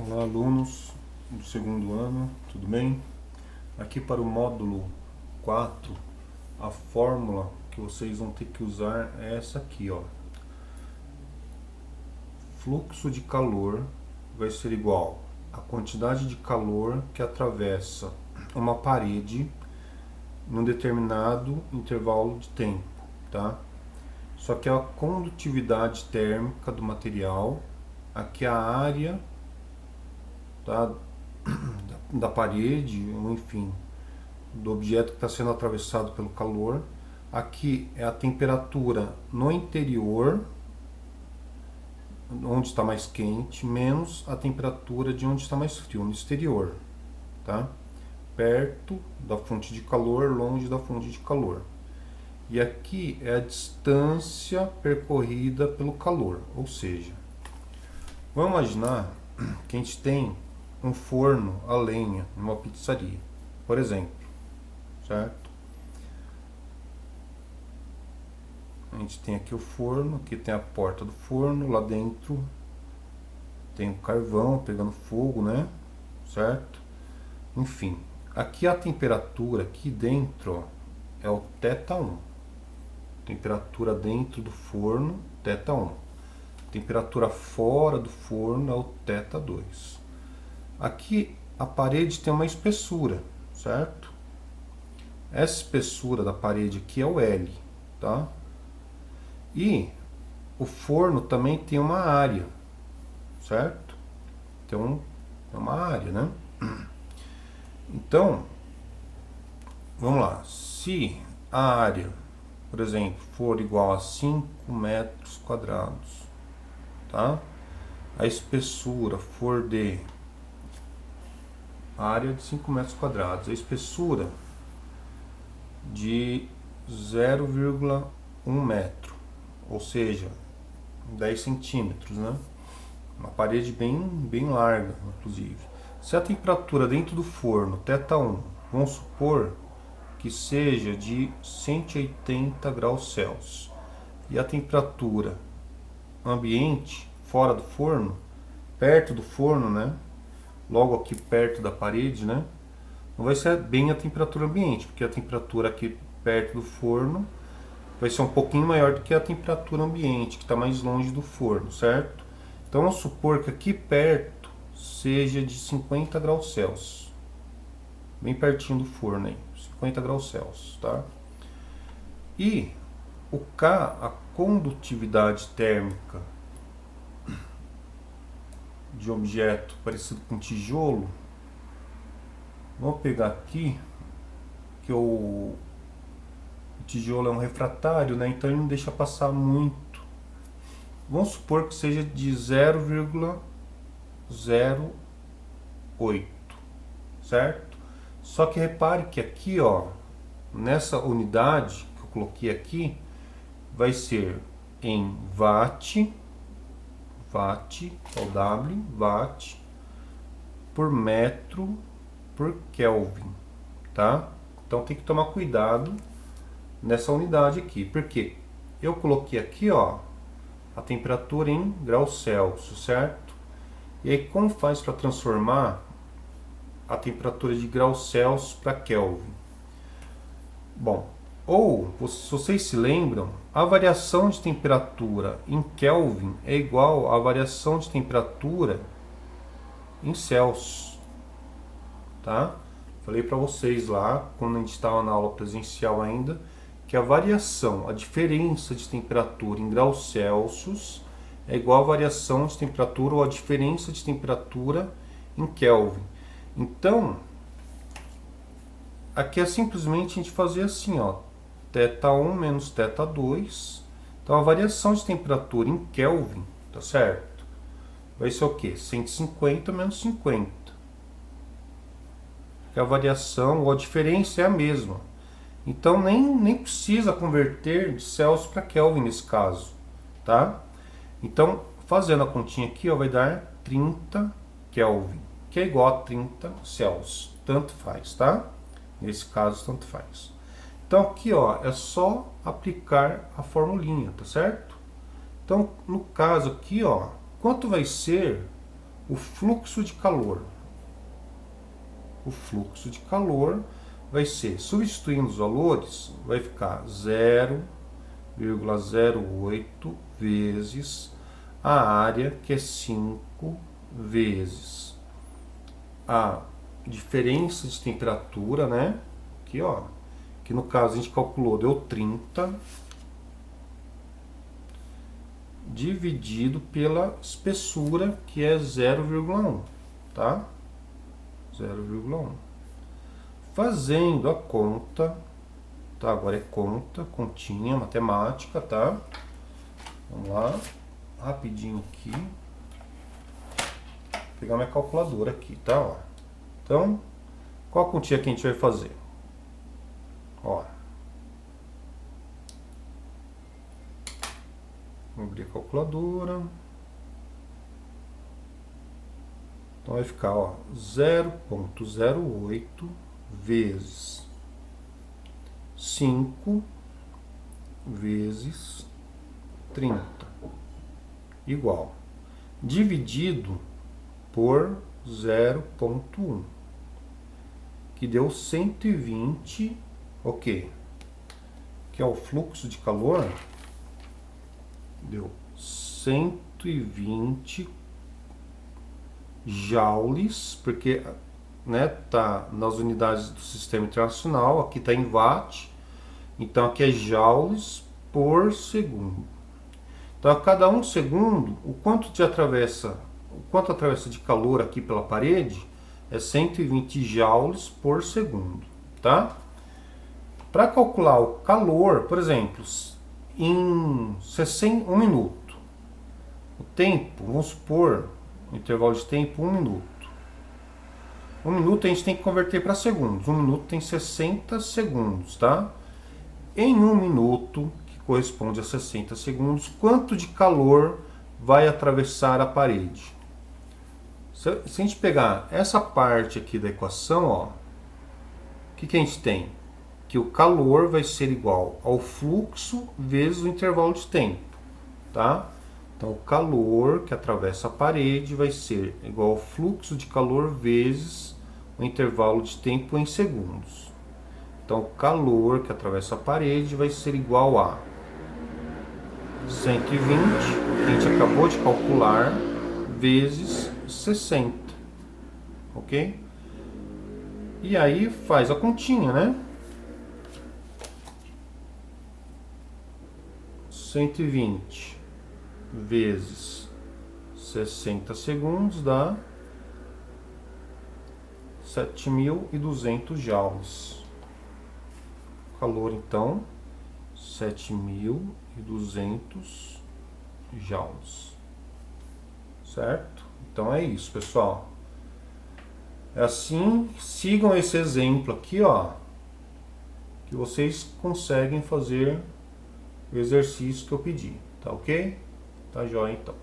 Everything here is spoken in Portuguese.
Olá, alunos do segundo ano, tudo bem? Aqui para o módulo 4, a fórmula que vocês vão ter que usar é essa aqui, ó. Fluxo de calor vai ser igual à quantidade de calor que atravessa uma parede num determinado intervalo de tempo, tá? Só que a condutividade térmica do material, aqui a área, tá, da parede, ou enfim, do objeto que está sendo atravessado pelo calor. Aqui é a temperatura no interior, onde está mais quente, menos a temperatura de onde está mais frio, no exterior, tá? Perto da fonte de calor, longe da fonte de calor. E aqui é a distância percorrida pelo calor, ou seja, vamos imaginar que a gente tem um forno a lenha numa pizzaria, por exemplo, certo? A gente tem aqui o forno, aqui tem a porta do forno, lá dentro tem o carvão pegando fogo, né? Certo? Enfim, aqui a temperatura aqui dentro, ó, é o θ1. Temperatura dentro do forno, θ1. Temperatura fora do forno é o θ2. Aqui a parede tem uma espessura, certo? Essa espessura da parede aqui é o L, tá? E o forno também tem uma área, certo? Tem uma área, né? Então, vamos lá. Se a área, por exemplo, for igual a 5 metros quadrados, tá? A espessura for de área de 5 metros quadrados, a espessura de 0,1 metro, ou seja, 10 centímetros, né? Uma parede bem larga, inclusive. Se a temperatura dentro do forno, θ1, vamos supor que seja de 180 graus Celsius, e a temperatura ambiente, fora do forno, perto do forno, né? Logo aqui perto da parede, né? Não vai ser bem a temperatura ambiente, porque a temperatura aqui perto do forno vai ser um pouquinho maior do que a temperatura ambiente, que está mais longe do forno, certo? Então vamos supor que aqui perto seja de 50 graus Celsius, bem pertinho do forno aí, 50 graus Celsius, tá? E o K, a condutividade térmica de objeto parecido com tijolo, vamos pegar aqui que o tijolo é um refratário, né? Então ele não deixa passar muito. Vamos supor que seja de 0,08, certo? Só que repare que aqui, ó, nessa unidade que eu coloquei aqui, vai ser em watt, é o W, watt por metro por Kelvin, tá? Então tem que tomar cuidado nessa unidade aqui, porque eu coloquei aqui, ó, a temperatura em graus Celsius, certo? E aí como faz para transformar a temperatura de graus Celsius para Kelvin? Bom, ou se vocês se lembram, a variação de temperatura em Kelvin é igual à variação de temperatura em Celsius, tá? Falei para vocês lá, quando a gente estava na aula presencial ainda, que a variação, a diferença de temperatura em graus Celsius é igual à variação de temperatura ou a diferença de temperatura em Kelvin. Então, aqui é simplesmente a gente fazer assim, ó, θ1 menos θ2. Então a variação de temperatura em Kelvin, tá certo? Vai ser o quê? 150 menos 50. Que a variação ou a diferença é a mesma. Então nem precisa converter de Celsius para Kelvin nesse caso, tá? Então, fazendo a continha aqui, ó, vai dar 30 Kelvin, que é igual a 30 Celsius. Tanto faz, tá? Nesse caso, tanto faz. Então aqui, ó, é só aplicar a formulinha, tá certo? Então, no caso aqui, ó, quanto vai ser o fluxo de calor. O fluxo de calor vai ser, substituindo os valores, vai ficar 0,08 vezes a área, que é 5 vezes a diferença de temperatura, né? Aqui, ó, que no caso a gente calculou, deu 30, dividido pela espessura, que é 0,1, tá? 0,1. Fazendo a conta, tá? Agora é conta, continha, matemática, tá? Vamos lá, rapidinho aqui. Vou pegar minha calculadora aqui, tá? Ó. Então, qual a continha que a gente vai fazer? Ó. Vou abrir a calculadora. Então vai ficar, ó, 0,08 vezes 5 vezes 30 igual, dividido por 0,1, que deu 120, ok, que é o fluxo de calor, deu 120 joules, porque, né, tá nas unidades do sistema internacional, aqui tá em watt, então aqui é joules por segundo. Então a cada 1 segundo, o quanto atravessa de calor aqui pela parede é 120 joules por segundo, tá? Para calcular o calor, por exemplo, em 1 minuto, o tempo, vamos supor, o intervalo de tempo 1 minuto. 1 minuto a gente tem que converter para segundos. 1 minuto tem 60 segundos, tá? Em 1 minuto, que corresponde a 60 segundos, quanto de calor vai atravessar a parede? Se a gente pegar essa parte aqui da equação, ó, o que a gente tem? Que o calor vai ser igual ao fluxo vezes o intervalo de tempo, tá? Então, o calor que atravessa a parede vai ser igual ao fluxo de calor vezes o intervalo de tempo em segundos. Então, o calor que atravessa a parede vai ser igual a 120, que a gente acabou de calcular, vezes 60, ok? E aí faz a continha, né? 120 vezes 60 segundos dá 7.200 joules. Calor, então, 7.200 joules. Certo? Então é isso, pessoal. É assim, sigam esse exemplo aqui, ó, que vocês conseguem fazer o exercício que eu pedi, tá ok? Tá joia, então.